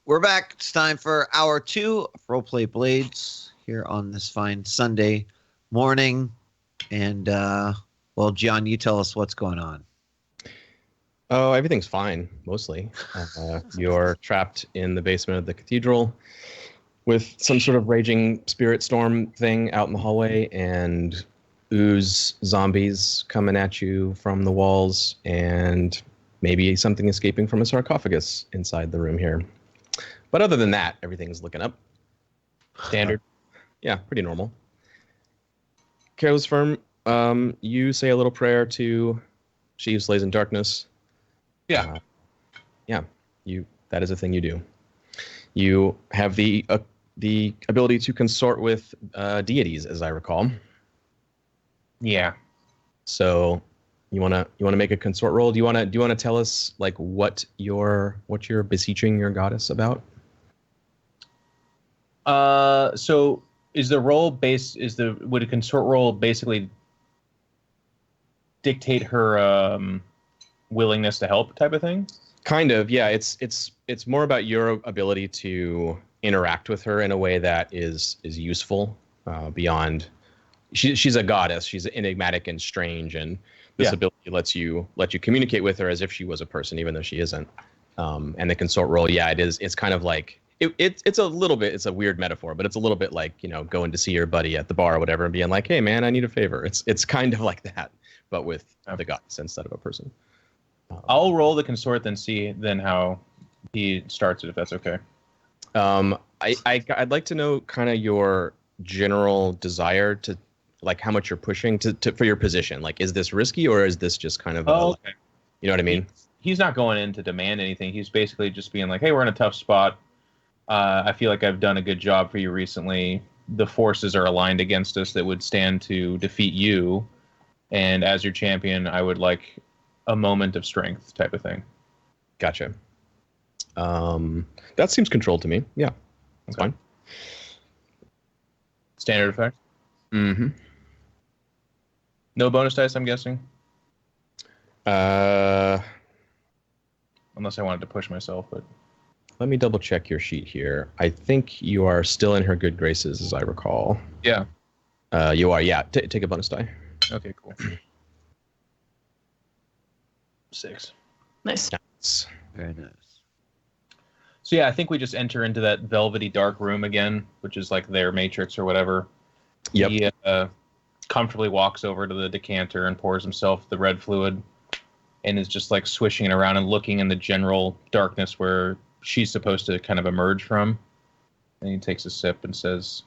We're back. It's time for hour 2 of Roleplay Blades here on this fine Sunday morning. And, well, John, you tell us what's going on. Oh, everything's fine, mostly. You're trapped in the basement of the cathedral with some sort of raging spirit storm thing out in the hallway, and ooze zombies coming at you from the walls, and maybe something escaping from a sarcophagus inside the room here. But other than that, everything's looking up. Standard. Yeah, pretty normal. Careless Firm, you say a little prayer to She Who Slays in Darkness. Yeah. That is a thing you do. You have the ability to consort with deities, as I recall. Yeah. So you wanna make a consort roll? Do you wanna tell us like what you're beseeching your goddess about? So is the role based? Would a consort role basically dictate her willingness to help, type of thing? Kind of, yeah. It's more about your ability to interact with her in a way that is useful beyond. She's a goddess. She's enigmatic and strange, and this ability lets you communicate with her as if she was a person, even though she isn't. And the consort role, yeah, it is. It's kind of like it's a little bit. It's a weird metaphor, but it's a little bit like going to see your buddy at the bar or whatever, and being like, "Hey, man, I need a favor." It's kind of like that, but with the goddess instead of a person. I'll roll the consort, then see how he starts it, if that's okay. I'd like to know kind of your general desire to, like, how much you're pushing to for your position. Like, is this risky, or is this just kind of okay. You know what I mean? He's not going in to demand anything. He's basically just being like, hey, we're in a tough spot. I feel like I've done a good job for you recently. The forces are aligned against us that would stand to defeat you. And as your champion, I would like a moment of strength, type of thing. Gotcha. That seems controlled to me. Yeah, that's fine. Standard effect? Mm-hmm. No bonus dice, I'm guessing? Unless I wanted to push myself, but... Let me double check your sheet here. I think you are still in her good graces, as I recall. Yeah. You are, yeah. Take a bonus die. Okay, cool. 6. Nice. Very nice. So yeah, I think we just enter into that velvety dark room again, which is like their matrix or whatever. Yep. He comfortably walks over to the decanter and pours himself the red fluid, and is just like swishing it around and looking in the general darkness where she's supposed to kind of emerge from. And he takes a sip and says,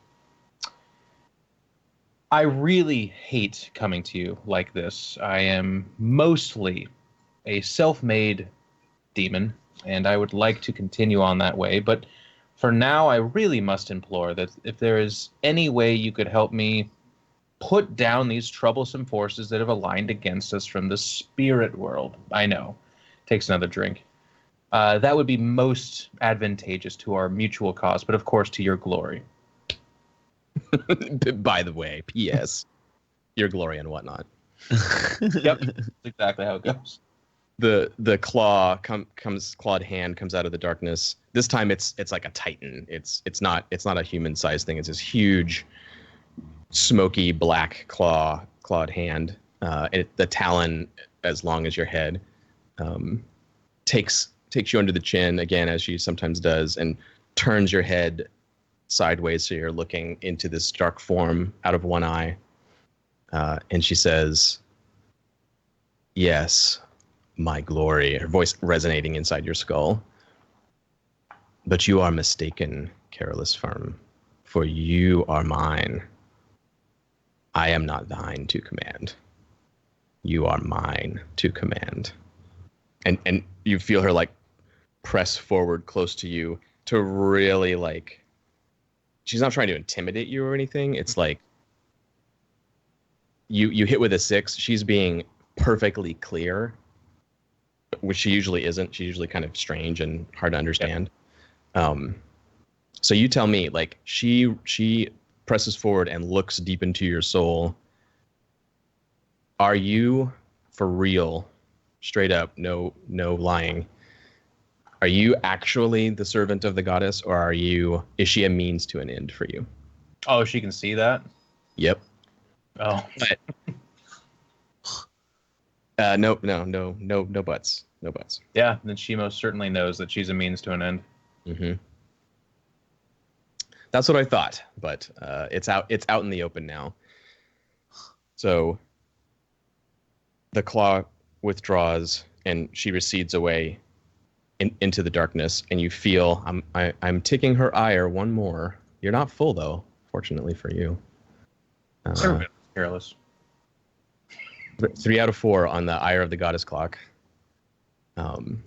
I really hate coming to you like this. I am mostly a self-made demon, and I would like to continue on that way, but for now I really must implore that if there is any way you could help me put down these troublesome forces that have aligned against us from the spirit world. I know. Takes another drink. That would be most advantageous to our mutual cause, but of course to your glory. By the way, P.S. Your glory and whatnot. Yep, that's exactly how it goes. The clawed hand comes out of the darkness. This time it's like a titan. It's not a human sized thing. It's this huge, smoky black clawed hand. The talon as long as your head takes you under the chin again, as she sometimes does, and turns your head sideways so you're looking into this dark form out of one eye. And she says, "Yes, my glory," her voice resonating inside your skull. "But you are mistaken, Careless Firm, for you are mine. I am not thine to command. You are mine to command." And you feel her like press forward close to you to really like, she's not trying to intimidate you or anything. It's like you hit with a 6. She's being perfectly clear, which she usually isn't. She's usually kind of strange and hard to understand. So you tell me, like, she presses forward and looks deep into your soul. Are you for real, straight up, no lying, Are you actually the servant of the goddess, or is she a means to an end for you? Oh, she can see that? Yep. Oh. But, no buts. No buts. Yeah, then she most certainly knows that she's a means to an end. Mm-hmm. That's what I thought, but it's out in the open now. So the claw withdraws, and she recedes away into the darkness, and you feel I'm ticking her ire one more. You're not full though, fortunately for you. Careless. 3 out of 4 on the ire of the goddess clock. And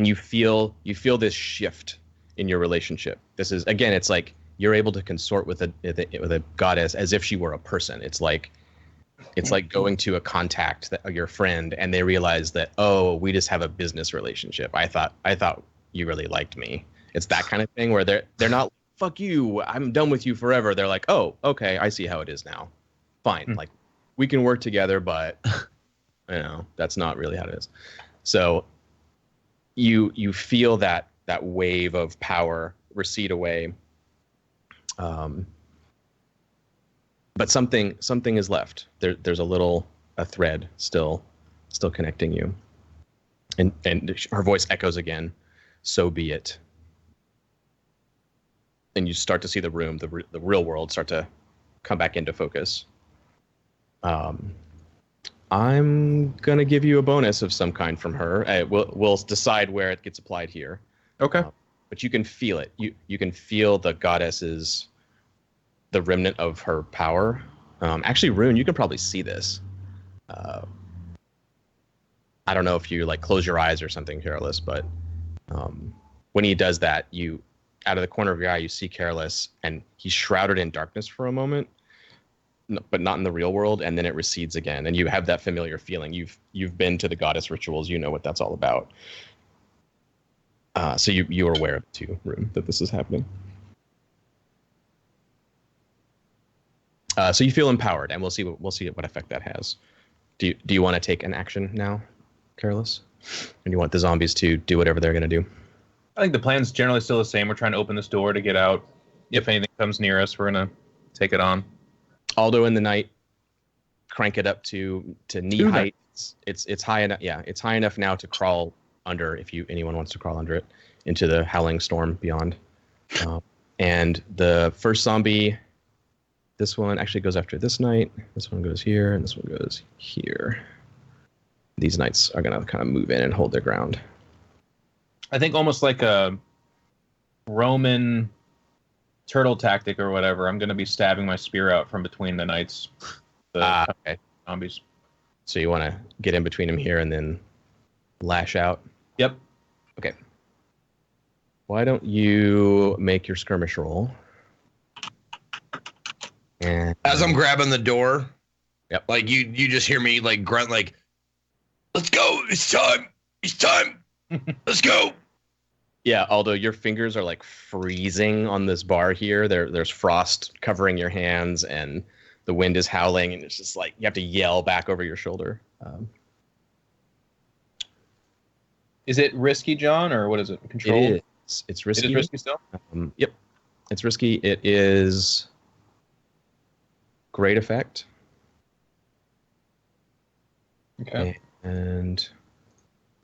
you feel this shift in your relationship. This is, again, it's like you're able to consort with a goddess as if she were a person. It's like going to a contact, your friend, and they realize that, oh, we just have a business relationship. I thought you really liked me. It's that kind of thing where they're not, fuck you, I'm done with you forever. They're like, oh, okay, I see how it is now. Fine, like we can work together, but that's not really how it is. So you feel that wave of power recede away. But something is left. There's a thread still connecting you. And her voice echoes again. So be it. And you start to see the room, the real world, start to come back into focus. I'm gonna give you a bonus of some kind from her. We'll decide where it gets applied here. Okay. But you can feel it. You can feel the goddess's, the remnant of her power. Actually, Rune, you can probably see this. I don't know if you like close your eyes or something, Careless, but when he does that, you, out of the corner of your eye, you see Careless, and he's shrouded in darkness for a moment, but not in the real world, and then it recedes again, and you have that familiar feeling. You've been to the goddess rituals, you know what that's all about. So you are aware of it too, Rune, that this is happening. So you feel empowered, and we'll see what effect that has. Do you want to take an action now, Careless? And you want the zombies to do whatever they're going to do? I think the plan's generally still the same. We're trying to open this door to get out. If anything comes near us, we're going to take it on. Aldo in the night, crank it up to knee height. It's high enough. Yeah, it's high enough now to crawl under, if anyone wants to crawl under it, into the howling storm beyond. And the first zombie, this one actually goes after this knight. This one goes here, and this one goes here. These knights are going to kind of move in and hold their ground. I think almost like a Roman turtle tactic or whatever. I'm going to be stabbing my spear out from between the knights. Okay. Zombies. So you want to get in between them here and then lash out? Yep. Okay. Why don't you make your skirmish roll? And as I'm grabbing the door, yep. Like you just hear me like grunt like, "Let's go! It's time! Let's go!" Yeah, although your fingers are like freezing on this bar here, there's frost covering your hands, and the wind is howling, and it's just like you have to yell back over your shoulder. Is it risky, John, or what is it? Control? It is. It's risky. It is risky still? Yep. It's risky. It is great effect. Okay. And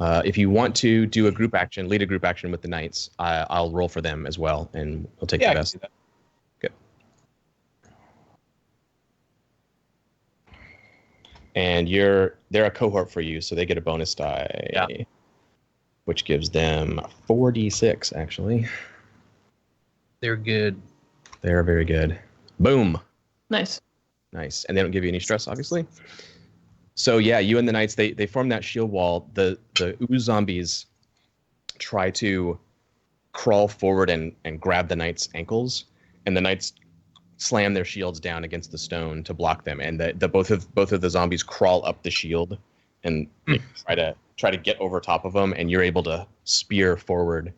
if you want to do a group action, lead a group action with the knights, I'll roll for them as well, and we'll take the best. I can see that. Good. And they're a cohort for you, so they get a bonus die, which gives them 4d6 actually. They're good. They're very good. Boom. Nice. Nice. And they don't give you any stress, obviously. So yeah, you and the knights, they form that shield wall. The ooze zombies try to crawl forward and grab the knights' ankles, and the knights slam their shields down against the stone to block them. And both of the zombies crawl up the shield and they try to get over top of them, and you're able to spear forward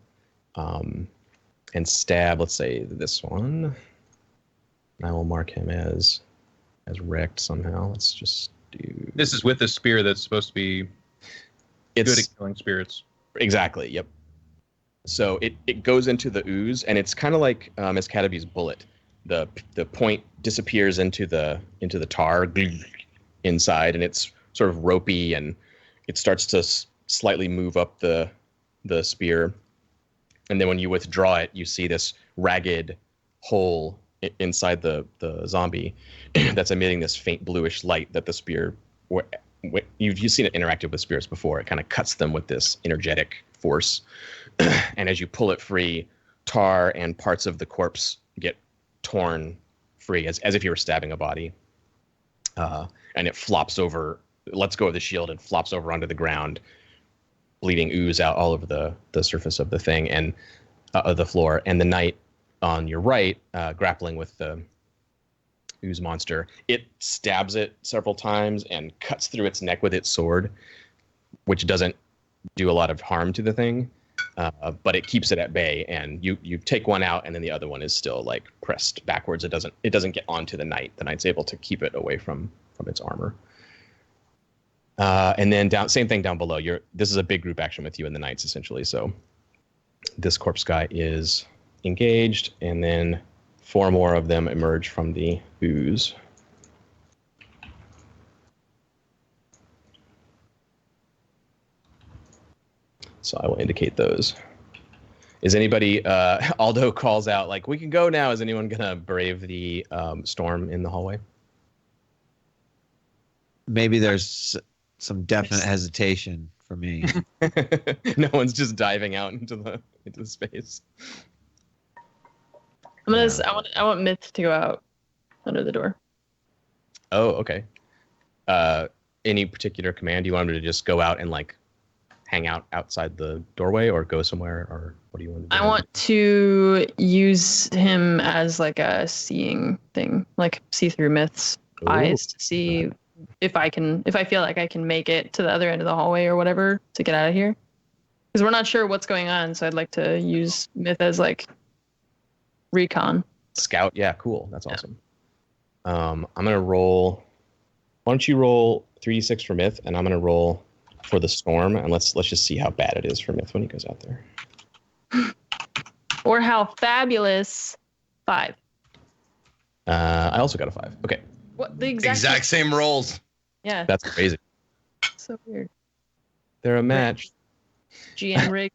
and stab. Let's say this one. I will mark him as wrecked somehow. Let's just do. This is with a spear that's supposed to be good at killing spirits. Exactly. Yep. So it goes into the ooze, and it's kind of like Miss Cataby's bullet. The point disappears into the tar inside, and it's sort of ropey, and it starts to slightly move up the spear. And then when you withdraw it, you see this ragged hole inside the zombie that's emitting this faint bluish light that the spear. You've seen it interacted with spears before. It kind of cuts them with this energetic force. And as you pull it free, tar and parts of the corpse get torn free as if you were stabbing a body. And it flops over, lets go of the shield and flops over onto the ground, bleeding ooze out all over the surface of the thing and of the floor. And the knight on your right, grappling with the ooze monster, it stabs it several times and cuts through its neck with its sword, which doesn't do a lot of harm to the thing. But it keeps it at bay, and you take one out, and then the other one is still like pressed backwards. It doesn't get onto the knight. The knight's able to keep it away from its armor. And then same thing down below. This is a big group action with you and the knights essentially. So this corpse guy is engaged, and then 4 more of them emerge from the ooze. So I will indicate those. Is anybody, Aldo calls out, like, we can go now. Is anyone going to brave the storm in the hallway? Maybe there's some definite hesitation for me. No one's just diving out into space. I want Myth to go out under the door. Oh, okay. Any particular command? Do you want him to just go out and like hang out outside the doorway, or go somewhere, or what do you want to do? I want to use him as like a seeing thing, like see through Myth's eyes to see if I feel like I can make it to the other end of the hallway or whatever to get out of here. Because we're not sure what's going on, so I'd like to use Myth as like recon. Scout, yeah, cool. That's awesome. I'm gonna roll. Why don't you roll 3d6 for Myth, and I'm gonna roll for the storm, and let's just see how bad it is for Myth when he goes out there. Or how fabulous. 5. I also got a 5. Okay. What the Exact same rolls. Yeah. That's crazy. So weird. They're a match. GM rig.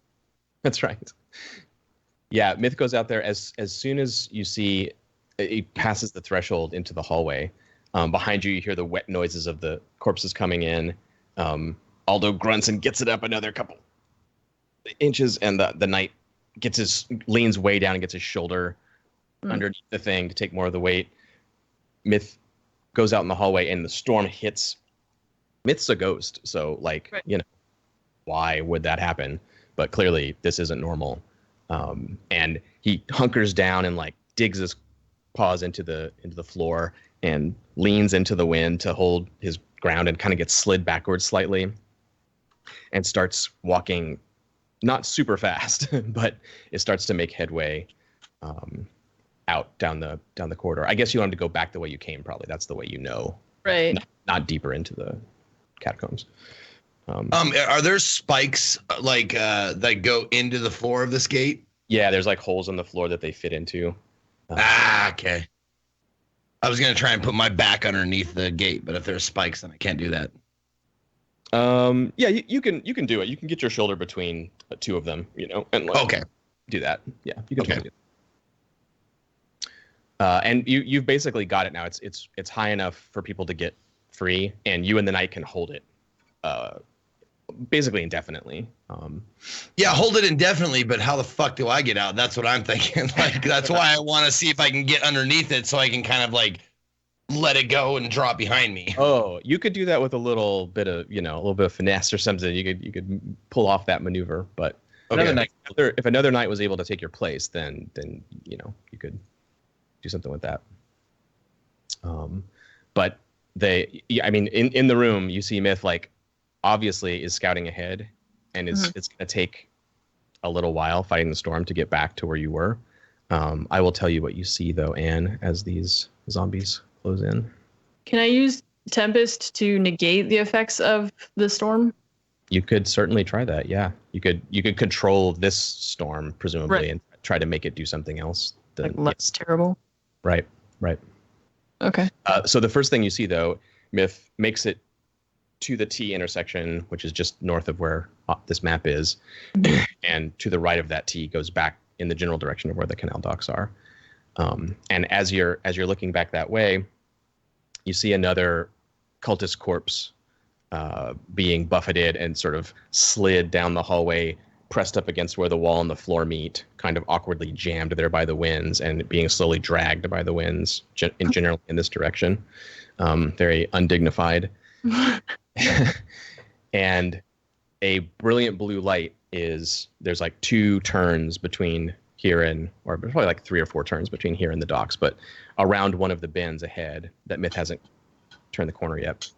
That's right. Yeah, Myth goes out there as soon as you see it passes the threshold into the hallway. Behind you, you hear the wet noises of the corpses coming in. Aldo grunts and gets it up another couple inches, and the knight leans way down and gets his shoulder underneath the thing to take more of the weight. Myth goes out in the hallway, and the storm hits. Myth's a ghost, so like, right. Why would that happen? But clearly this isn't normal. And he hunkers down and like digs his paws into the floor and leans into the wind to hold his ground, and kind of gets slid backwards slightly and starts walking, not super fast, but it starts to make headway out down the corridor. I guess you want him to go back the way you came, probably. That's the way right? Not deeper into the catacombs. Are there spikes that go into the floor of this gate? Yeah, there's like holes in the floor that they fit into. Okay. I was gonna try and put my back underneath the gate, but if there's spikes, then I can't do that. Yeah, you can do it. You can get your shoulder between 2 of them, and like, do that. Yeah, you can totally do that. And you've basically got it now. It's high enough for people to get free, and you and the knight can hold it. Basically indefinitely. Yeah, hold it indefinitely, but how the fuck do I get out? That's what I'm thinking. Like, that's why I want to see if I can get underneath it so I can kind of like let it go and drop behind me. Oh, you could do that with a little bit of finesse or something. You could pull off that maneuver, but if another knight was able to take your place, then you could do something with that. But in the room, you see Myth like obviously is scouting ahead, and it's going to take a little while fighting the storm to get back to where you were. I will tell you what you see though, Anne, as these zombies close in. Can I use Tempest to negate the effects of the storm? You could certainly try that. Yeah, you could control this storm presumably Right. and try to make it do something else. Like less terrible. Right. Right. Okay. So the first thing you see though, Myth makes it to the T intersection, which is just north of where this map is, and to the right of that T goes back in the general direction of where the canal docks are. And as you're looking back that way, you see another cultist corpse being buffeted and sort of slid down the hallway, pressed up against where the wall and the floor meet, kind of awkwardly jammed there by the winds and being slowly dragged by the winds in general in this direction. Very undignified. And a brilliant blue light there's like 2 turns between here and, or probably like 3 or 4 turns between here and the docks, but around one of the bends ahead that Myth hasn't turned the corner yet.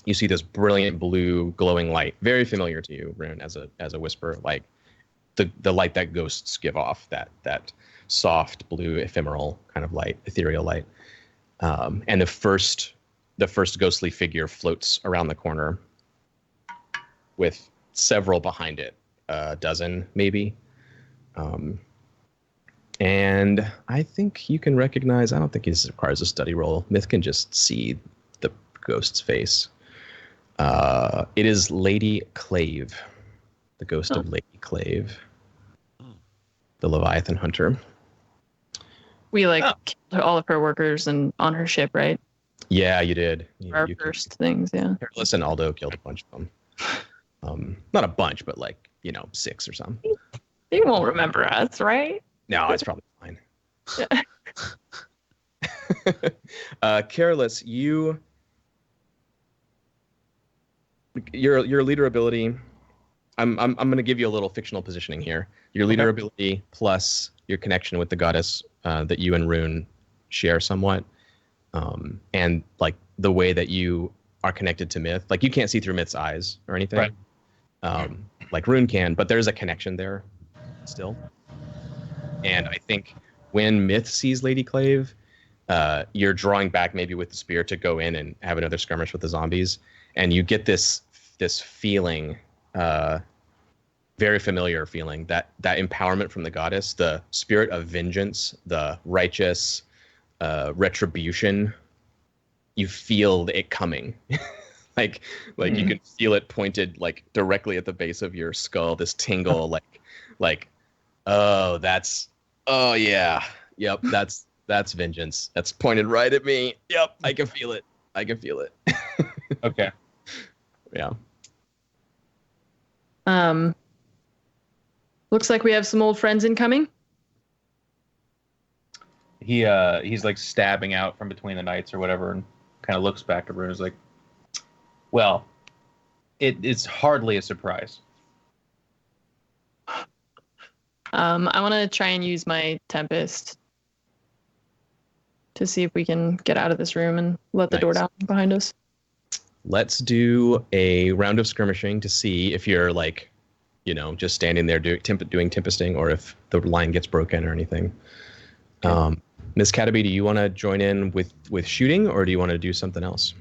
You see this brilliant blue glowing light, very familiar to you, Rune, as a whisper, like the light that ghosts give off, that soft blue ephemeral kind of light, ethereal light. And the first ghostly figure floats around the corner with several behind it, a dozen maybe. And I think you can recognize, I don't think this requires a study roll. Myth can just see the ghost's face. It is Lady Clave, the ghost of Lady Clave, the Leviathan hunter. We killed all of her workers and on her ship, right? Yeah, you did. Our first things, yeah. Careless and Aldo killed a bunch of them. Not a bunch, but 6 or something. They won't remember us, right? No, it's probably fine. Careless, your leader ability. I'm going to give you a little fictional positioning here. Your leader ability plus your connection with the goddess that you and Rune share somewhat, and the way that you are connected to Myth. You can't see through Myth's eyes or anything, right. Like Rune can, but there's a connection there still. And I think when Myth sees Lady Clave, you're drawing back maybe with the spear to go in and have another skirmish with the zombies, and you get this feeling, very familiar feeling, that empowerment from the goddess, the spirit of vengeance, the righteous retribution. You feel it coming. like you can feel it pointed directly at the base of your skull, this tingle, oh yeah, yep, that's vengeance. That's pointed right at me. Yep, I can feel it. Okay. Yeah. Looks like we have some old friends incoming. He's stabbing out from between the knights or whatever, and kind of looks back at Rune. Is well, it's hardly a surprise. I want to try and use my Tempest to see if we can get out of this room and let the door down behind us. Let's do a round of skirmishing to see if you're just standing there doing tempesting, or if the line gets broken or anything. Okay. Ms. Cataby, do you want to join in with shooting, or do you want to do something else?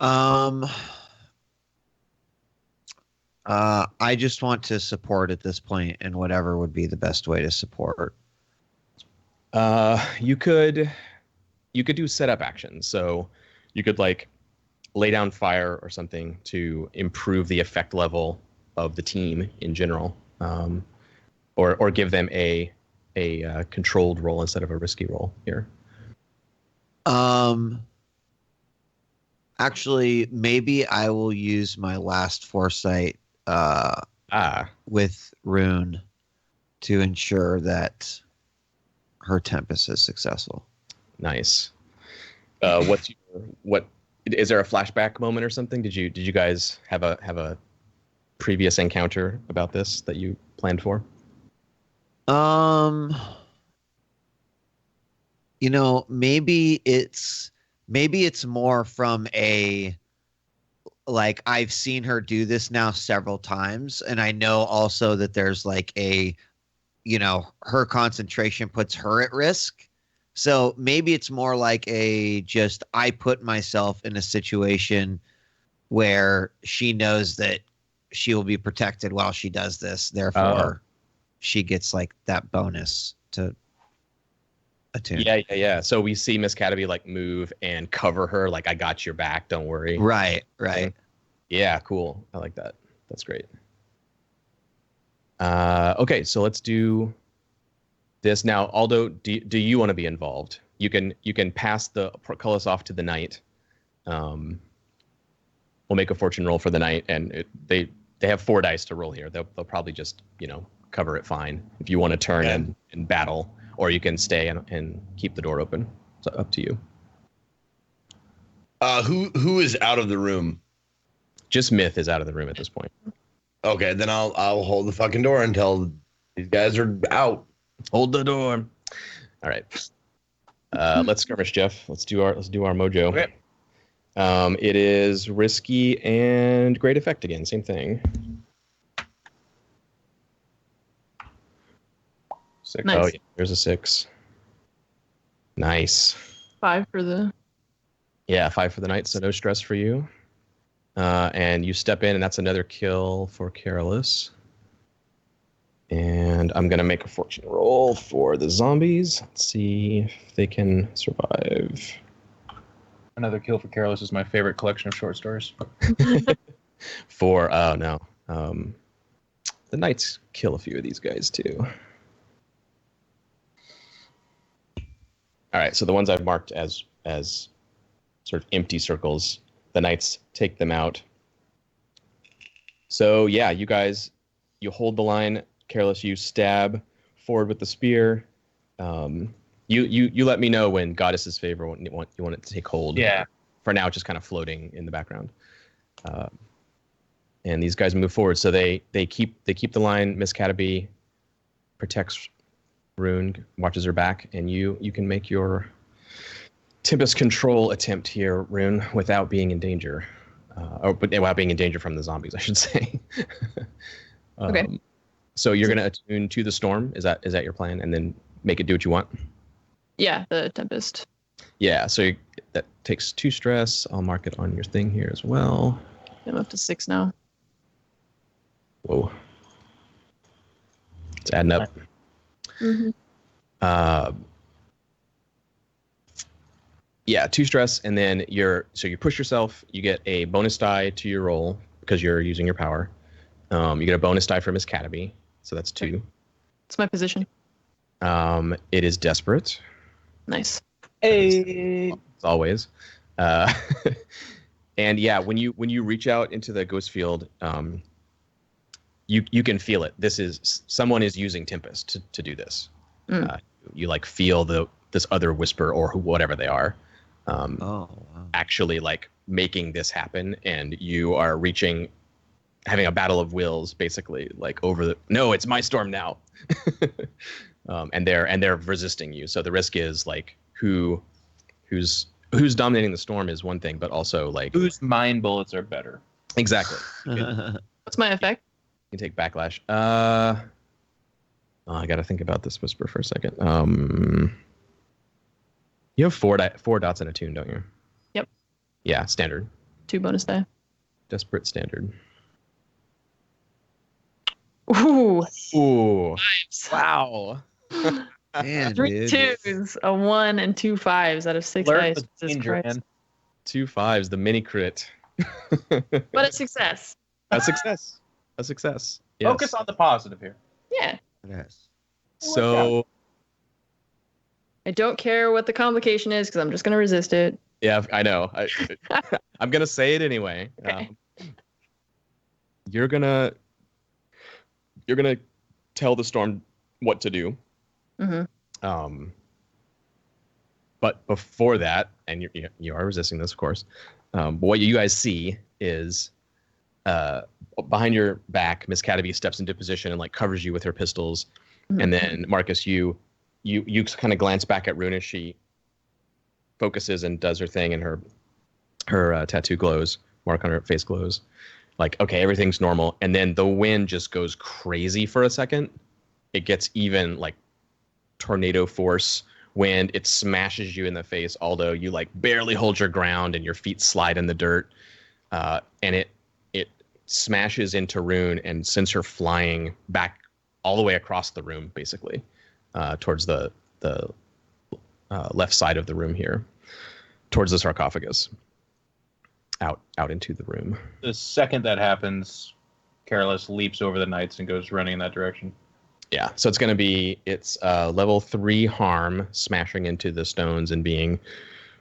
I just want to support at this point, and whatever would be the best way to support. You could do setup actions. So you could lay down fire or something to improve the effect level of the team in general, or give them a controlled roll instead of a risky roll here. Actually, maybe I will use my last foresight with Rune to ensure that her Tempest is successful. Nice. What is there a flashback moment or something? Did you guys have a previous encounter about this that you planned for? Maybe it's more from a I've seen her do this now several times, and I know also that there's her concentration puts her at risk. So maybe it's more I put myself in a situation where she knows that she will be protected while she does this. Therefore, she gets like that bonus to attune. Yeah. So we see Miss Cataby like move and cover her. Like, I got your back. Don't worry. Right. Yeah, cool. I like that. That's great. Okay, so let's do this now. Aldo, do you want to be involved? You can pass the portcullis off to the knight. We'll make a fortune roll for the knight, and they have 4 dice to roll here. They'll probably just cover it fine. If you want to turn and battle, or you can stay and keep the door open. It's up to you. Who is out of the room? Just Myth is out of the room at this point. Okay, then I'll hold the fucking door until these guys are out. Hold the door. All right. Let's skirmish, Jeff. Let's do our mojo. Okay. It is risky and great effect again. Same thing. 6. Nice. Oh, yeah, there's a 6. Nice. 5 for the. Yeah, 5 for the knight, so no stress for you. And you step in, and that's another kill for Carolus. And I'm going to make a fortune roll for the zombies. Let's see if they can survive. Another kill for Careless is my favorite collection of short stories. Oh no. The knights kill a few of these guys too. All right, so the ones I've marked as sort of empty circles, the knights take them out. So yeah, you guys, you hold the line. Careless, you stab forward with the spear. You let me know when Goddess's Favor you want it to take hold. Yeah. For now, it's just kind of floating in the background. And these guys move forward, so they keep the line. Miss Cataby protects Rune, watches her back, and you can make your Tempest control attempt here, Rune, without being in danger, but without being in danger from the zombies, I should say. Okay. So you're gonna attune to the storm. Is that your plan? And then make it do what you want. Yeah, the Tempest. Yeah. So that takes 2 stress. I'll mark it on your thing here as well. I'm up to 6 now. Whoa. It's adding up. Mm-hmm. Yeah, 2 stress, and then you push yourself. You get a bonus die to your roll because you're using your power. You get a bonus die for Miss Cataby, so that's 2. What's my position? It is desperate, Nice. Hey. as always. And yeah, when you reach out into the ghost field, you can feel it. Someone is using Tempest to do this. You like feel this other whisper or whatever they are. Wow. Actually like making this happen, and you are having a battle of wills, basically, like no, it's my storm now. And they're resisting you. So the risk is like who's dominating the storm is one thing, but also like Whose mind bullets are better? exactly. What's my effect? You can take backlash. I gotta think about this whisper for a second. You have 4 dots in a tune, don't you? Yep. Yeah, standard. 2 bonus die. Desperate standard. Ooh. Ooh. Fives. Wow. Man, 3 dude. 2s, a 1, and 2 5s out of 6 Learn dice. the Jesus danger, Christ. man. 2 5s, the mini crit. But a success. A success. A success. Yes. Focus on the positive here. Yeah. Yes. So I don't care what the complication is because I'm just going to resist it. yeah, I know. I'm gonna say it anyway. Okay. You're gonna tell the storm what to do. Mm-hmm. But before that, and you are resisting this, of course. But what you guys see is behind your back, Miss Cataby steps into position and like covers you with her pistols, and then Marcus, you kind of glance back at Rune as she focuses and does her thing, and her tattoo glows, mark on her face glows. Like, okay, everything's normal, and then the wind just goes crazy for a second. It gets even like tornado force wind. It smashes you in the face, although you like barely hold your ground and your feet slide in the dirt. And it smashes into Rune and sends her flying back all the way across the room, basically, towards the left side of the room here, towards the sarcophagus, out into the room. The second that happens, Careless leaps over the knights and goes running in that direction. Yeah, so it's level 3 harm, smashing into the stones and being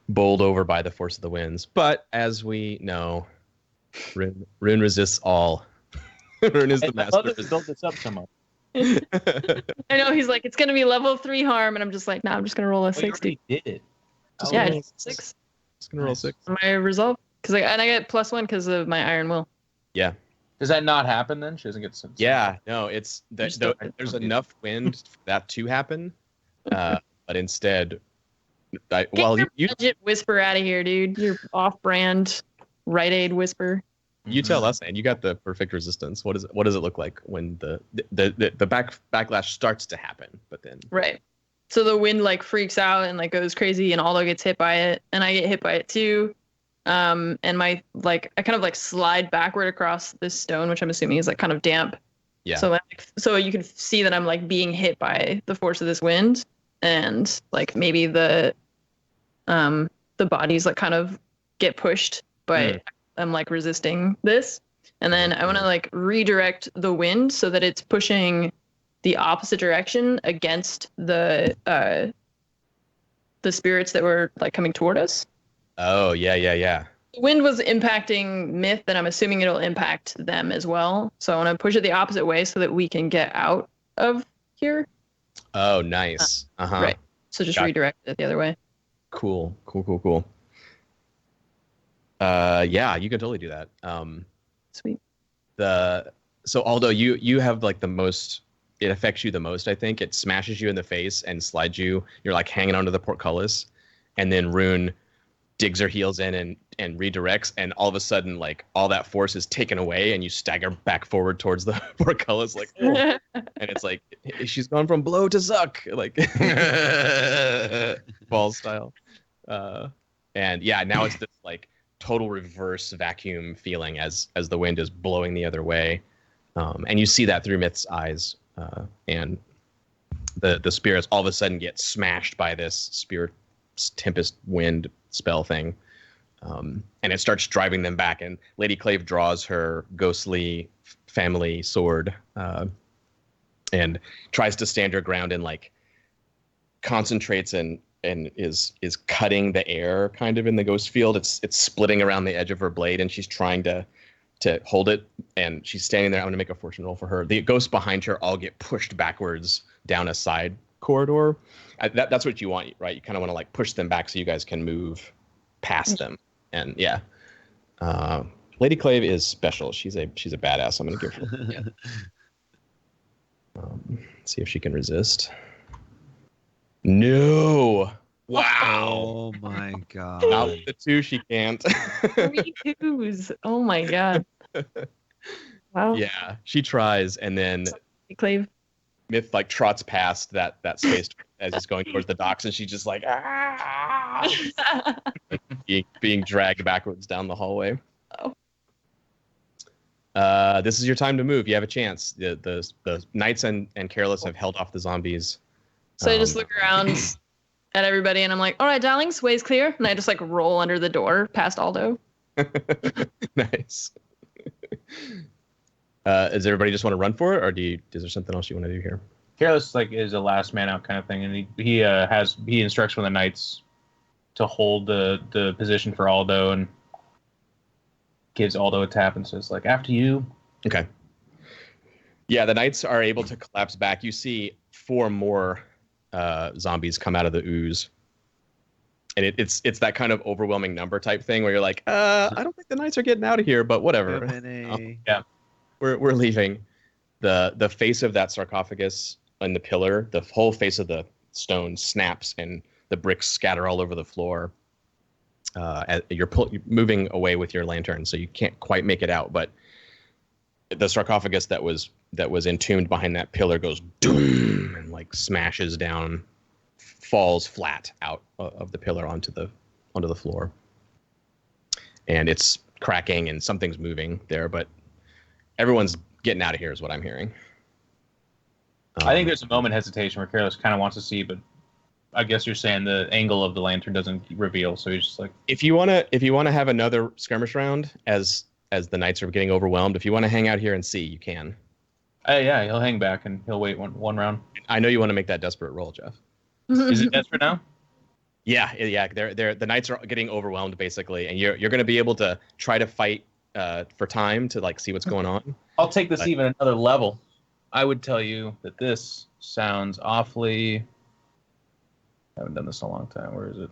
bowled over by the force of the winds. But as we know, Rune resists all. Rune is the I love master. that we built this up so much. I know he's like, it's gonna be level 3 harm, and I'm just like, nah, I'm just gonna roll a Oh, you 60. already did it. Just Yeah, roll it's 6. Just gonna roll 6. My resolve, because I get +1 because of my iron will. Yeah. Does that not happen then? She doesn't get some. Yeah, no, it's You're still- there's enough wind for that to happen, but instead, well, Get you your budget whisper out of here, dude. Your off-brand Rite Aid whisper. you tell us, and you got the perfect resistance. What does it look like when the backlash starts to happen? But then Right. So the wind like freaks out and like goes crazy, and Aldo gets hit by it, and I get hit by it too. And my I kind of like slide backward across this stone, which I'm assuming is like kind of damp. Yeah. So you can see that I'm like being hit by the force of this wind, and like maybe the bodies like kind of get pushed, but I'm like resisting this. And then I want to like redirect the wind so that it's pushing the opposite direction against the spirits that were like coming toward us. Oh yeah. The wind was impacting Myth, and I'm assuming it'll impact them as well. So I want to push it the opposite way so that we can get out of here. Oh, nice. Right. So just redirect it the other way. Cool. Yeah, you can totally do that. Sweet. So Aldo, you have like the most. It affects you the most, I think. It smashes you in the face and slides you. You're like hanging onto the portcullis, and then Rune digs her heels in and redirects, and all of a sudden, like all that force is taken away, and you stagger back forward towards the portcullis, like, oh. And it's like she's gone from blow to suck, like ball style. And yeah, now it's this like total reverse vacuum feeling as the wind is blowing the other way, and you see that through Myth's eyes, and the spirits all of a sudden get smashed by this spirit tempest wind spell thing, and it starts driving them back, and Lady Clave draws her ghostly family sword, and tries to stand her ground and like concentrates and is cutting the air kind of in the ghost field. It's splitting around the edge of her blade, and she's trying to hold it, and she's standing there. I'm gonna make a fortune roll for her. The ghosts behind her all get pushed backwards down a side corridor. That's what you want, right? You kind of want to like push them back so you guys can move past them. And yeah, Lady Clave is special. She's a badass. I'm gonna give her. Yeah. See if she can resist. No. Wow. Oh my god. Out with the 2, she can't. 3 2s. Oh my god. Wow. Yeah, she tries, and then Clave. Myth like trots past that space as he's going towards the docks, and she's just like being dragged backwards down the hallway. Oh. This is your time to move. You have a chance. The knights and Careless have held off the zombies. So I just look around at everybody, and I'm like, all right, darlings, way's clear. And I just like roll under the door past Aldo. Nice. Does everybody just want to run for it, or is there something else you want to do here? Careless like is a last man out kind of thing, and he instructs one of the knights to hold the position for Aldo, and gives Aldo a tap and says like, after you. Okay. Yeah, the knights are able to collapse back. You see 4 more zombies come out of the ooze, and it's that kind of overwhelming number type thing where you're like, I don't think the knights are getting out of here, but whatever. Yeah, we're leaving. The face of that sarcophagus and the pillar, the whole face of the stone snaps, and the bricks scatter all over the floor. You're moving away with your lantern, so you can't quite make it out, but the sarcophagus that was entombed behind that pillar goes doom and like smashes down, falls flat out of the pillar onto the floor, and it's cracking and something's moving there, but everyone's getting out of here is what I'm hearing. I think there's a moment hesitation where Careless kind of wants to see, but I guess you're saying the angle of the lantern doesn't reveal, so he's just like, if you wanna have another skirmish round as the knights are getting overwhelmed, if you want to hang out here and see, you can. yeah, he'll hang back and he'll wait one round. I know you want to make that desperate roll, Jeff. Is it desperate now? Yeah. They're the knights are getting overwhelmed basically, and you're going to be able to try to fight for time to like see what's going on. I'll take this even another level. I would tell you that this sounds awfully. I haven't done this in a long time. Where is it?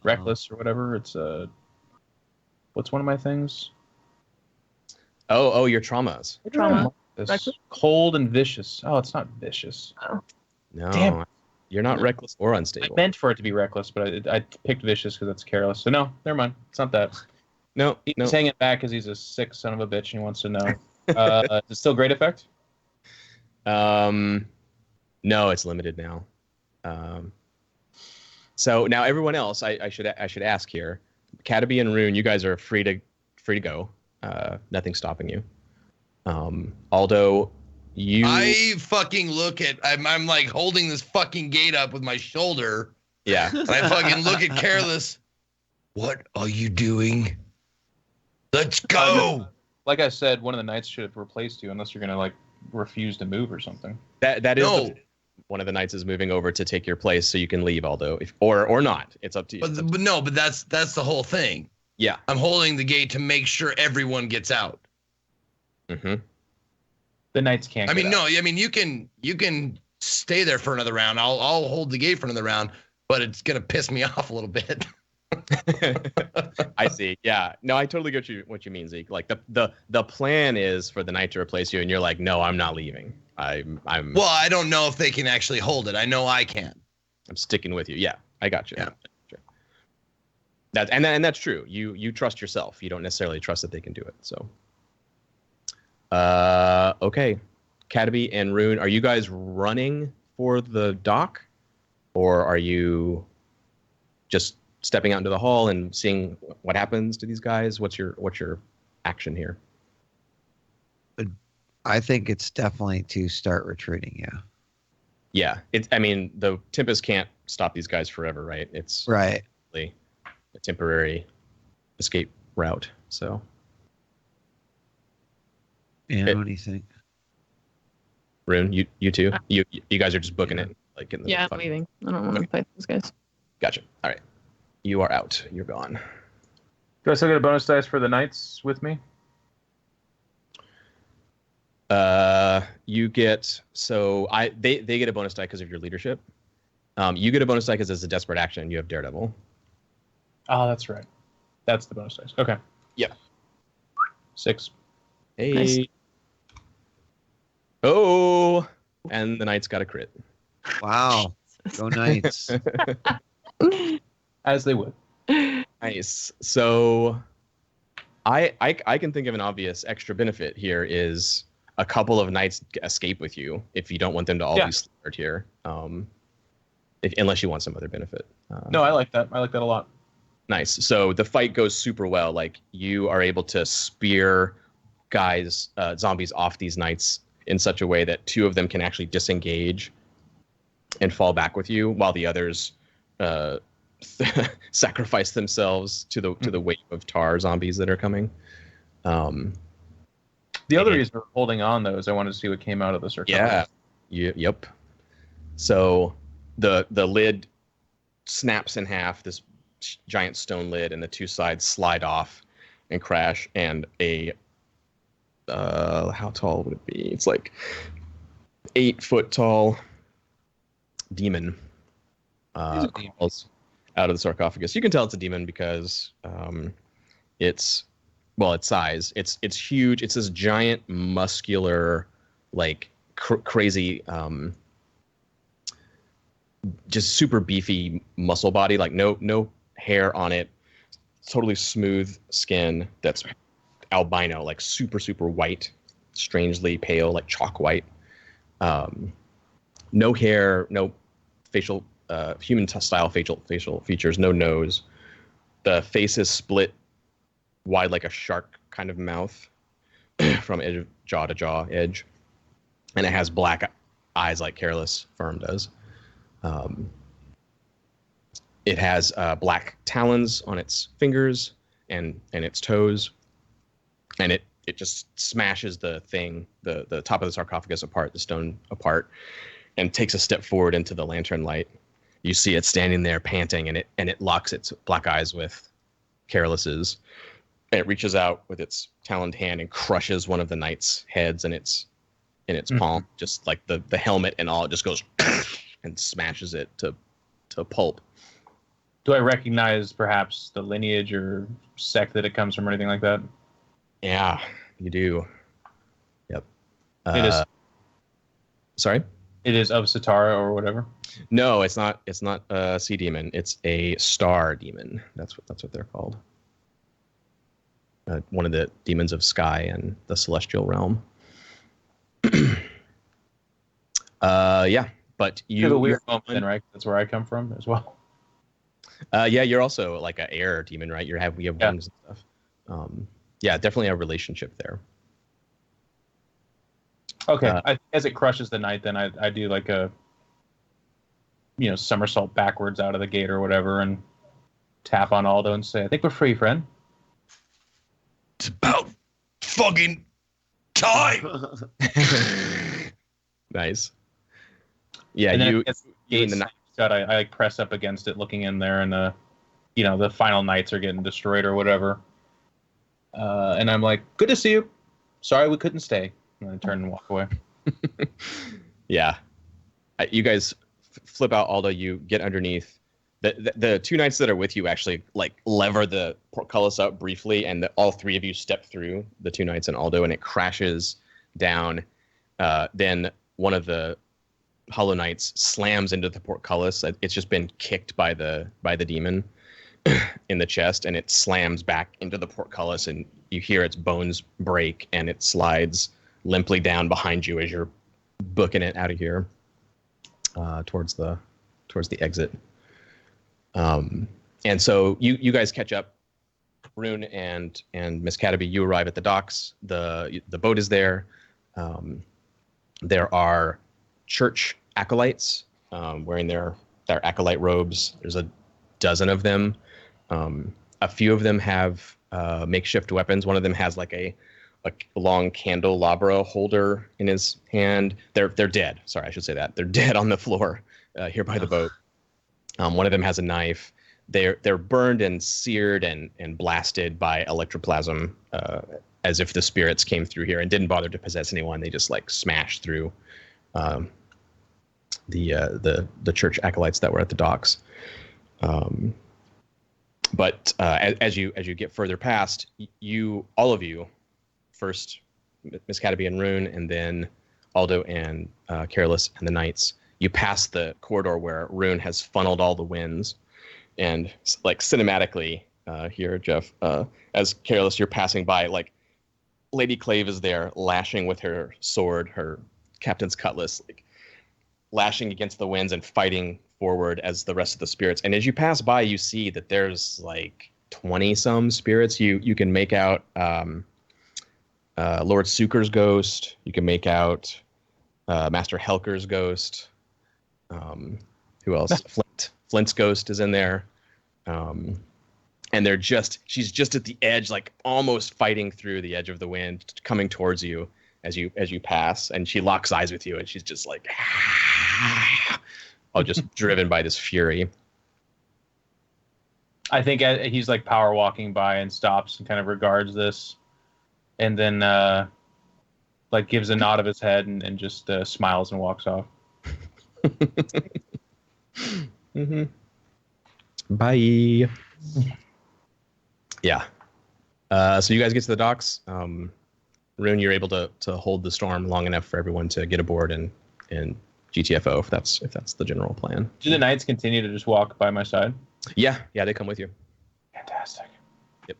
Reckless or whatever. It's what's one of my things? Oh, your traumas. Trauma. This cold and vicious. Oh, it's not vicious. No, Damn. You're not reckless or I unstable. meant for it to be reckless, but I picked vicious because it's careless. So no, never mind. It's not that. No, He's hanging back because he's a sick son of a bitch and he wants to know. Is it still great effect? No, it's limited now. So now everyone else, I should ask here. Cataby and Rune, you guys are free to go. Nothing's stopping you. Aldo, I fucking look at. I'm like holding this fucking gate up with my shoulder. Yeah. And I fucking look at Careless. What are you doing? Let's go. Like I said, one of the knights should have replaced you, unless you're gonna like refuse to move or something. That is No. one of the knights is moving over to take your place, so you can leave. Aldo, or not, it's up to you. But that's the whole thing. Yeah. I'm holding the gate to make sure everyone gets out. Mm-hmm. The knights can't. I mean, get no. out. I mean, you can stay there for another round. I'll hold the gate for another round, but it's gonna piss me off a little bit. I see. Yeah. No, I totally get what you mean, Zeke. Like the plan is for the knight to replace you, and you're like, no, I'm not leaving. I'm. Well, I don't know if they can actually hold it. I know I can. I'm sticking with you. Yeah, I got you. Yeah. Sure. That's true. You trust yourself. You don't necessarily trust that they can do it. So. Okay. Cataby and Rune, are you guys running for the dock, or are you just stepping out into the hall and seeing what happens to these guys? What's your action here? I think it's definitely to start retreating. Yeah. Yeah. I mean, the Tempest can't stop these guys forever, right? It's Right. a temporary escape route. So. Yeah. What do you think? Rune, you too. You guys are just booking it, like getting the Yeah, I'm fuck- leaving. I don't want to fight those guys. Gotcha. All right, you are out. You're gone. Do I still get a bonus dice for the knights with me? You get they get a bonus die because of your leadership. You get a bonus die because it's a desperate action. You have Daredevil. Oh, that's right. That's the bonus dice. Okay. Yep. 6. Hey. Nice. Oh, and the knight's got a crit. Wow. Go Knights. As they would. Nice. So, I can think of an obvious extra benefit here is a couple of knights escape with you if you don't want them to all be slaughtered here. Unless you want some other benefit. No, I like that. I like that a lot. Nice. So the fight goes super well. Like you are able to spear zombies off these knights in such a way that 2 of them can actually disengage and fall back with you, while the others sacrifice themselves to the wave of tar zombies that are coming. The other reason for holding on, though, is I wanted to see what came out of the sarcophagus. Yeah. Yep. So the lid snaps in half, this giant stone lid, and the 2 sides slide off and crash, and a how tall would it be? It's like 8 foot tall demon crawls out of the sarcophagus. You can tell it's a demon because its size. It's huge. It's this giant muscular, like crazy, just super beefy muscle body. Like no hair on it. Totally smooth skin that's albino, like super white, strangely pale, like chalk white. No hair, no facial, human style facial features, no nose. The face is split wide like a shark kind of mouth, from jaw to jaw edge, and it has black eyes like Careless Firm does. It has black talons on its fingers and its toes, and it just smashes the top of the sarcophagus apart, the stone apart, and takes a step forward into the lantern light. You see it standing there panting, and it locks its black eyes with Careless's. And it reaches out with its taloned hand and crushes one of the knight's heads in its palm, just like the helmet and all. It just goes and smashes it to pulp. Do I recognize perhaps the lineage or sect that it comes from or anything like that? Yeah, you do. Yep. It is. Sorry? It is of Satara or whatever. No, it's not. It's not a sea demon. It's a star demon. That's what they're called. One of the demons of sky and the celestial realm. Yeah, but You have a weird moment then, right? That's where I come from as well. Yeah, you're also like an air demon, right? We have wings and stuff. Yeah, definitely a relationship there. Okay, as it crushes the knight, then I do like a somersault backwards out of the gate or whatever, and tap on Aldo and say, "I think we're free, friend." It's about fucking time. Nice. Yeah, and then you in the shut, I like press up against it, looking in there, and the final knights are getting destroyed or whatever. And I'm like, "Good to see you. Sorry we couldn't stay." And I turn and walk away. Yeah, you guys flip out Aldo. You get underneath. The two knights that are with you actually like lever the portcullis up briefly, and all three of you step through, the two knights and Aldo, and it crashes down. Then one of the Hollow Knights slams into the portcullis. It's just been kicked by the demon in the chest, and it slams back into the portcullis, and you hear its bones break, and it slides limply down behind you as you're booking it out of here towards the exit. And so you guys catch up. Rune and Miss Cataby, you arrive at the docks. The boat is there. There are church acolytes wearing their acolyte robes. There's a dozen of them. A few of them have makeshift weapons. One of them has like a long candelabra holder in his hand. They're dead. Sorry, I should say that. They're dead on the floor here by the boat. One of them has a knife. They're burned and seared and blasted by electroplasm, as if the spirits came through here and didn't bother to possess anyone. They just like smashed through the church acolytes that were at the docks. But as you get further past, all of you, first Miss Cataby and Rune, and then Aldo and Careless and the Knights, you pass the corridor where Rune has funneled all the winds, and like cinematically here, Jeff, as Careless, you're passing by, like Lady Clave is there lashing with her sword, her captain's cutlass, like lashing against the winds and fighting forward as the rest of the spirits. And as you pass by, you see that there's like 20 some spirits. You can make out Lord Suker's ghost. You can make out Master Helker's ghost. Who else? Flint's ghost is in there. And she's just at the edge, like almost fighting through the edge of the wind, coming towards you as you pass, and she locks eyes with you, and she's just like, all just driven by this fury. I think he's like power walking by and stops and kind of regards this, and then like gives a nod of his head and just smiles and walks off. Mm-hmm. Bye. Yeah. So you guys get to the docks. Rune, you're able to hold the storm long enough for everyone to get aboard and GTFO if that's the general plan. Do the knights continue to just walk by my side? Yeah, they come with you. Fantastic. Yep.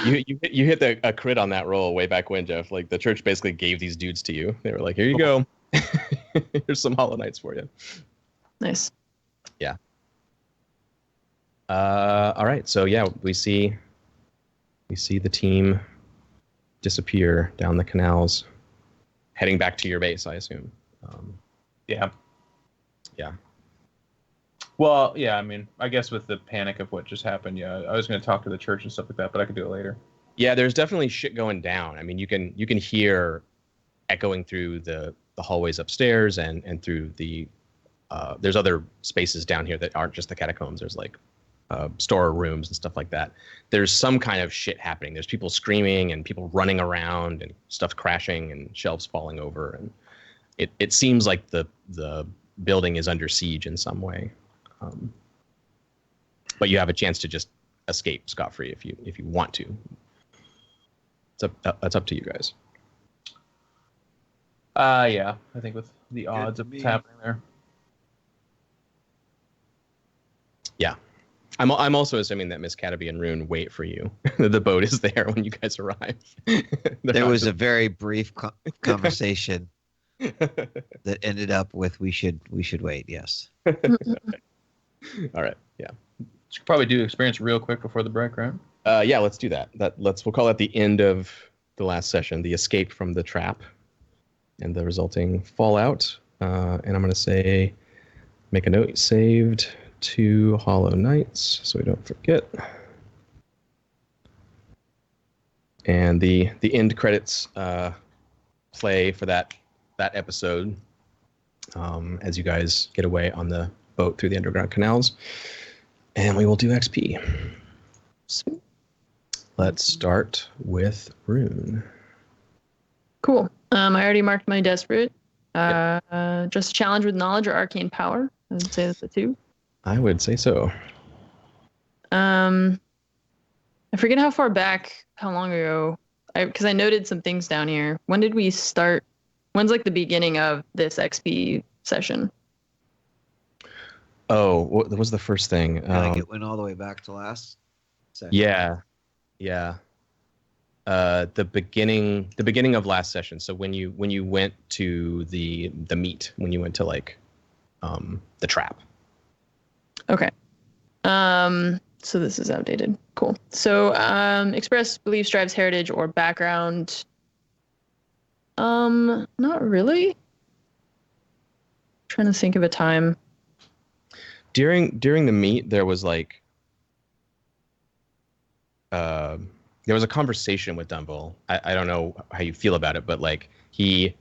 You hit a crit on that roll way back when, Jeff. Like the church basically gave these dudes to you. They were like, "Here you go. Here's some Hollow Knights for you." Nice. Yeah. All right. So yeah, we see the team disappear down the canals, heading back to your base, I assume. Yeah. Yeah. Well, yeah, I mean, I guess with the panic of what just happened, yeah, I was going to talk to the church and stuff like that, but I could do it later. Yeah, there's definitely shit going down. I mean, you can hear echoing through the hallways upstairs and through the there's other spaces down here that aren't just the catacombs. There's like store rooms and stuff like that. There's some kind of shit happening. There's people screaming and people running around and stuff crashing and shelves falling over, and it seems like the building is under siege in some way. But you have a chance to just escape scot-free if you want to. That's up to you guys. Yeah, I think with the odds of what's happening there. Yeah. I'm also assuming that Miss Cataby and Rune wait for you. The boat is there when you guys arrive. There was a very brief conversation that ended up with we should wait. Yes. All right. Yeah. Should probably do experience real quick before the break, right? Yeah. Let's do that. We'll call that the end of the last session, the escape from the trap, and the resulting fallout. And I'm going to say, make a note, saved 2 Hollow Knights, so we don't forget. And the end credits play for that episode as you guys get away on the boat through the underground canals, and we will do XP. So let's start with Rune. Cool. I already marked my desperate. Just a challenge with knowledge or arcane power. I would say that's the 2. I would say so. I forget how far back, how long ago, because I noted some things down here. When did we start? When's like the beginning of this XP session? Oh, what was the first thing? I think it went all the way back to last session. Yeah. The beginning of last session. So when you went to the meet, when you went to like the trap. Okay. So this is outdated. Cool. So express beliefs, drives, heritage, or background. Not really. Trying to think of a time. During the meet, there was like there was a conversation with Dunville. I don't know how you feel about it, but like he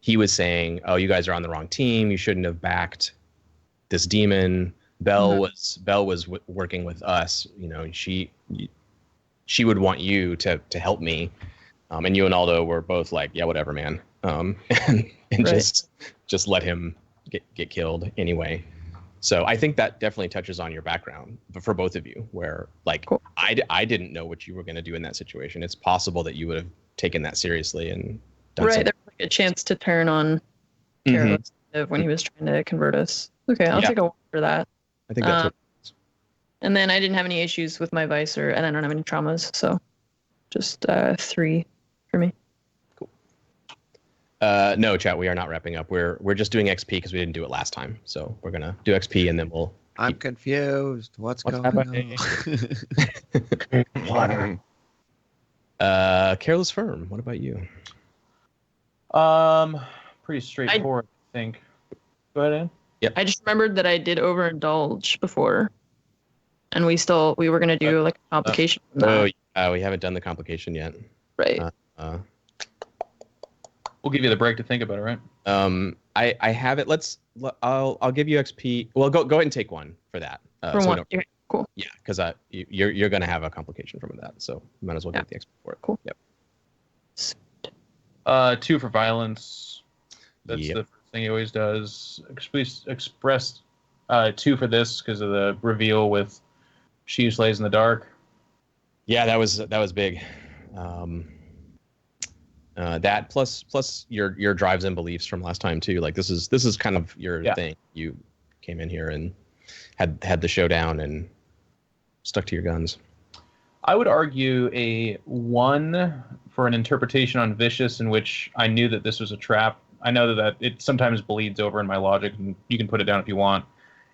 was saying, "Oh, you guys are on the wrong team. You shouldn't have backed this demon." Belle was working with us. You know, she would want you to help me, and you and Aldo were both like, "Yeah, whatever, man," and Right. just let him get killed anyway. So I think that definitely touches on your background, but for both of you, where like Cool. I didn't know what you were going to do in that situation. It's possible that you would have taken that seriously and done Right. something. There was like a chance to turn on Carlos when he was trying to convert us. Okay, I'll Yeah. take a walk for that. I think that's what. And then I didn't have any issues with my vice, and I don't have any traumas, so just 3 for me. No, chat. We are not wrapping up. We're just doing XP because we didn't do it last time. So we're gonna do XP and then we'll. I'm confused. What's going happening? on? Careless Firm. What about you? Pretty straightforward, I think. Go ahead, Ann. I just remembered that I did overindulge before, and we were gonna do like a complication from that. We haven't done the complication yet. Right. We'll give you the break to think about it, right? I have it. I'll give you XP. Well, go ahead and take one for that. For so one. Okay, cool. Yeah, because you're gonna have a complication from that, so you might as well get the XP for it. Cool. Yep. 2 for violence. That's Yep. the first thing he always does. Express 2 for this because of the reveal with She Who Slays in the Dark. Yeah, that was big. That plus your drives and beliefs from last time too. Like this is kind of your thing. You came in here and had the showdown and stuck to your guns. I would argue a 1 for an interpretation on vicious, in which I knew that this was a trap. I know that it sometimes bleeds over in my logic, and you can put it down if you want,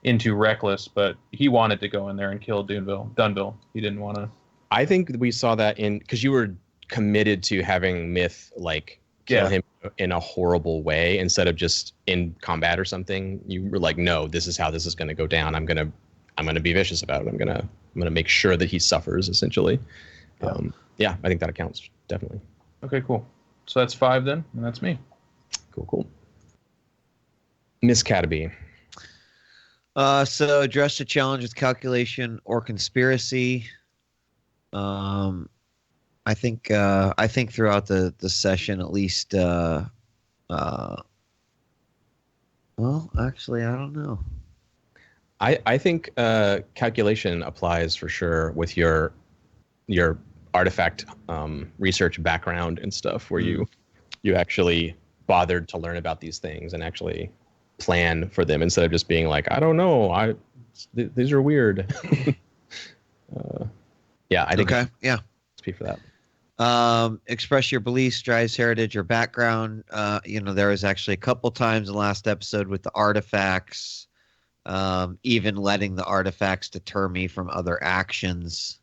into reckless. But he wanted to go in there and kill Dunville. He didn't want to. I think we saw that because you were committed to having Myth like kill Yeah. him in a horrible way instead of just in combat or something. You were like, no, this is how this is going to go down. I'm gonna be vicious about it. I'm gonna make sure that he suffers essentially. Yeah. I think that accounts definitely. Okay, cool. So that's 5 then, and that's me. Cool. Miss Cataby. So address the challenge with calculation or conspiracy. I think throughout the session at least. Well, actually, I don't know. I think calculation applies for sure with your artifact research background and stuff, where you actually bothered to learn about these things and actually plan for them instead of just being like, I don't know, these are weird. I think Okay, yeah. speak for that. Express your beliefs, drives, heritage, or background. There was actually a couple times in the last episode with the artifacts, even letting the artifacts deter me from other actions.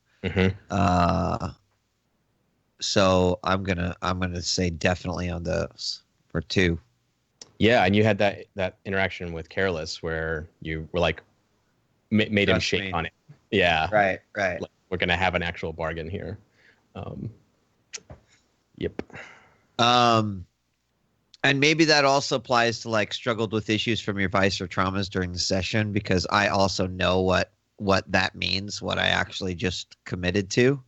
So I'm gonna say definitely on those for 2. Yeah, and you had that interaction with Careless where you were like made him Trust shake me. on it. Yeah, Right. like, we're gonna have an actual bargain here. Yep. And maybe that also applies to like struggled with issues from your vice or traumas during the session, because I also know what that means, what I actually just committed to.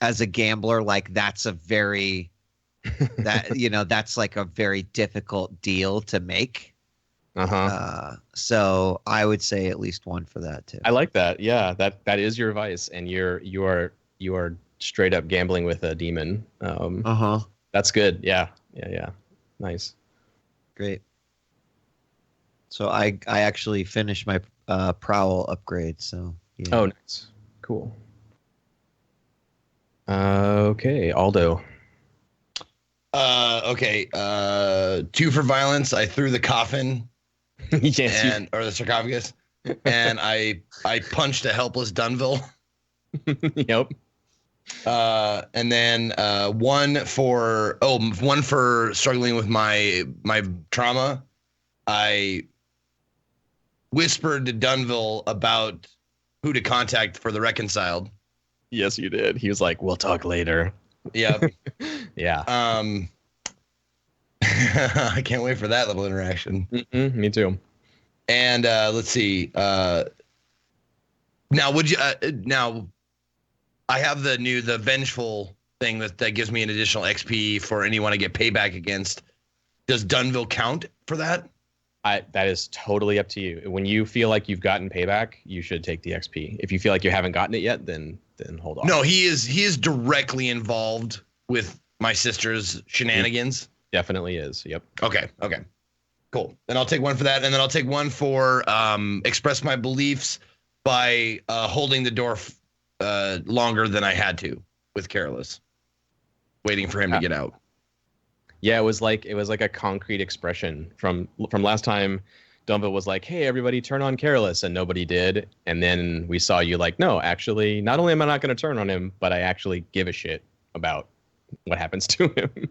As a gambler, like that's a very that's like a very difficult deal to make. So I would say at least 1 for that too. I like that. Yeah, that is your vice, and you are straight up gambling with a demon. That's good. Yeah. Nice. Great. So I actually finished my prowl upgrade. So yeah. Oh, nice. Cool. Okay, Aldo. Okay. 2 for violence. I threw the coffin Yes. or the sarcophagus, and I punched a helpless Dunville. Yep. And then 1 for struggling with my trauma. I whispered to Dunville about who to contact for the reconciled. Yes, you did. He was like, "We'll talk later." Yep. Yeah. I can't wait for that little interaction. Me too. And let's see. Now, would you now? I have the vengeful thing that gives me an additional XP for anyone I get payback against. Does Dunville count for that? That is totally up to you. When you feel like you've gotten payback, you should take the XP. If you feel like you haven't gotten it yet, then hold on. No, he is directly involved with my sister's shenanigans. He definitely is. Yep. Okay. Cool. Then I'll take 1 for that, and then I'll take 1 for express my beliefs by holding the door longer than I had to with Careless, waiting for him to get out. Yeah, it was like a concrete expression from last time. Dunville was like, "Hey, everybody, turn on Careless," and nobody did. And then we saw you like, "No, actually, not only am I not going to turn on him, but I actually give a shit about what happens to him."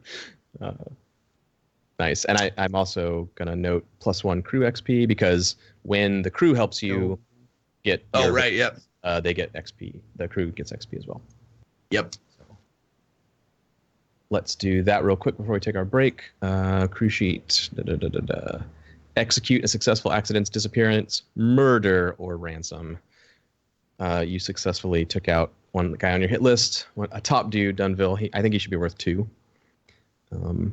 Nice. And I'm also going to note +1 crew XP, because when the crew helps you get... Oh, right, yep. They get XP. The crew gets XP as well. Yep. So let's do that real quick before we take our break. Crew sheet. Execute a successful accident's disappearance, murder, or ransom. You successfully took out one guy on your hit list. A top dude, Dunville. I think he should be worth 2.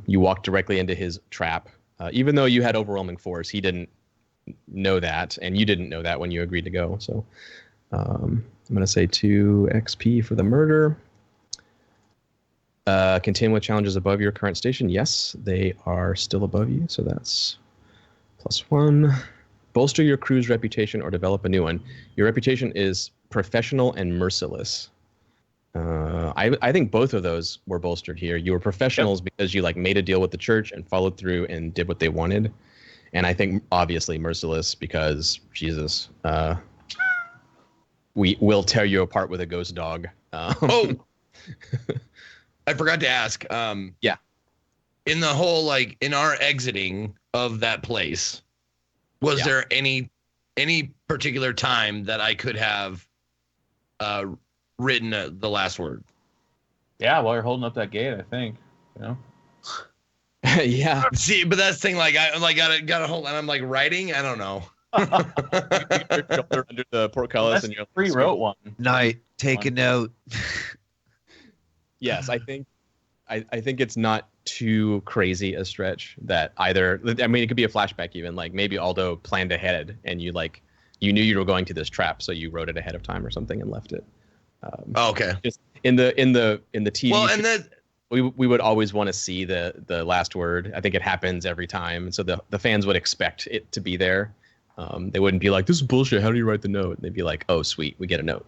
You walked directly into his trap. Even though you had overwhelming force, he didn't know that, and you didn't know that when you agreed to go. So I'm going to say 2 XP for the murder. Continue with challenges above your current station. Yes, they are still above you, so that's +1. Bolster your crew's reputation or develop a new one. Your reputation is professional and merciless. I think both of those were bolstered here. You were professionals because you like made a deal with the church and followed through and did what they wanted. And I think obviously merciless because Jesus, we will tear you apart with a ghost dog. I forgot to ask. Yeah. In the whole, like, in our exiting of that place, was there any particular time that I could have written the last word? Yeah, while you're holding up that gate, I think. You know. Yeah. See, but that's the thing. Like, I like gotta hold, and I'm like writing. I don't know. Your shoulder under the portcullis, and you're pre-wrote one. Night. Take a note. Yes, I think it's not too crazy a stretch that either. I mean, it could be a flashback even. Like maybe Aldo planned ahead, and you knew you were going to this trap, so you wrote it ahead of time or something and left it. Okay. Just in the TV. Well, and then we would always want to see the last word. I think it happens every time, so the fans would expect it to be there. They wouldn't be like, "This is bullshit. How do you write the note?" They'd be like, "Oh, sweet, we get a note."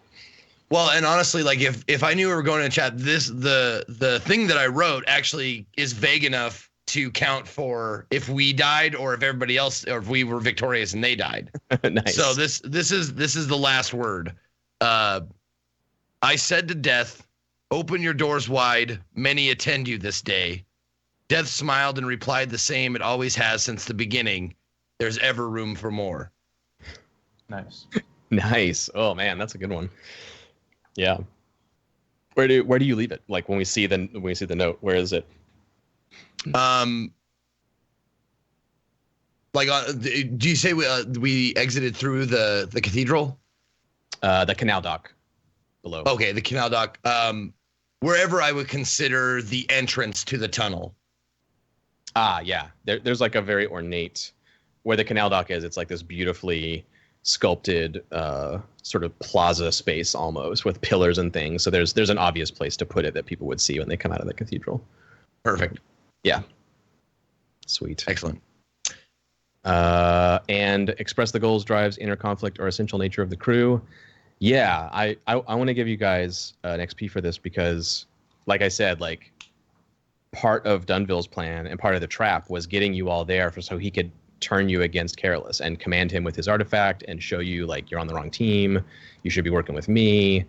Well, and honestly, like if I knew we were going to chat, the thing that I wrote actually is vague enough to count for if we died or if everybody else, or if we were victorious and they died. Nice. So this is the last word. I said to death, "Open your doors wide. Many attend you this day." Death smiled and replied the same it always has since the beginning. There's ever room for more. Nice. Nice. Oh man, that's a good one. Yeah. Where do you leave it? Like when we see the note, where is it? Like, do you say we exited through the cathedral? The canal dock below. Okay, the canal dock. Wherever I would consider the entrance to the tunnel. Ah, yeah. There's like a very ornate, where the canal dock is. It's like this beautifully sculpted sort of plaza space almost with pillars and things. So there's an obvious place to put it that people would see when they come out of the cathedral. Perfect. Yeah. Sweet. Excellent. And express the goals, drives, inner conflict, or essential nature of the crew. Yeah, I want to give you guys an XP for this because, like I said, like part of Dunville's plan and part of the trap was getting you all there so he could turn you against Careless and command him with his artifact and show you like you're on the wrong team. You should be working with me.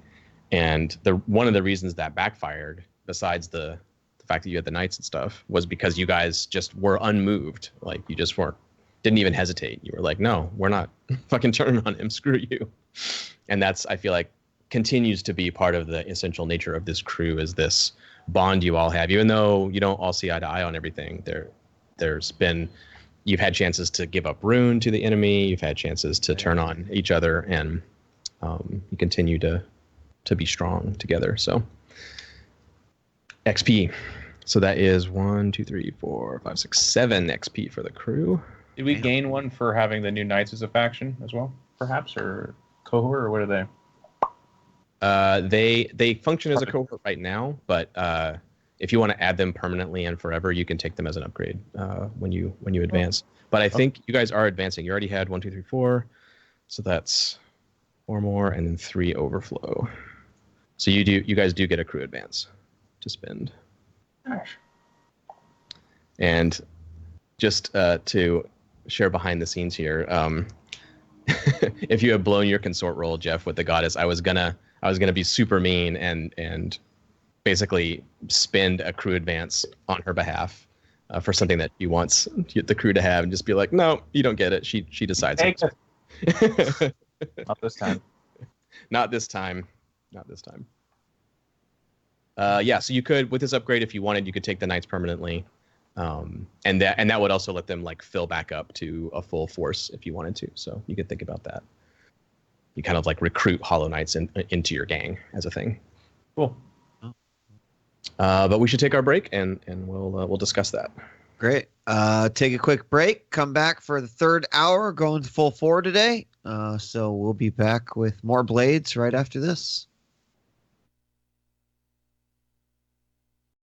And one of the reasons that backfired, besides the fact that you had the knights and stuff, was because you guys just were unmoved. Like you just didn't even hesitate. You were like, no, we're not fucking turning on him. Screw you. And that's, I feel like, continues to be part of the essential nature of this crew, is this bond you all have. Even though you don't all see eye to eye on everything, you've had chances to give up rune to the enemy. You've had chances to turn on each other, and you continue to be strong together. So XP. So that is 1, 2, 3, 4, 5, 6, 7 XP for the crew. Did we gain one for having the new knights as a faction as well, perhaps, or cohort, or what are they? They function as a cohort right now, but if you want to add them permanently and forever, you can take them as an upgrade when you advance. But I think you guys are advancing. You already had 1, 2, 3, 4, so that's 4 more, and then 3 overflow. So you guys do get a crew advance to spend. Gosh. And just to share behind the scenes here, if you had blown your consort roll, Jeff, with the goddess, I was gonna be super mean and basically spend a crew advance on her behalf for something that she wants the crew to have, and just be like, no, you don't get it. She decides. Not this time. Not this time. Not this time. Yeah, so you could, with this upgrade, if you wanted, you could take the knights permanently. And that would also let them like fill back up to a full force if you wanted to. So you could think about that. You kind of like recruit Hollow Knights into your gang as a thing. Cool. But we should take our break and we'll discuss that. Great. Take a quick break. Come back for the third hour. Going full 4 today. So we'll be back with more blades right after this.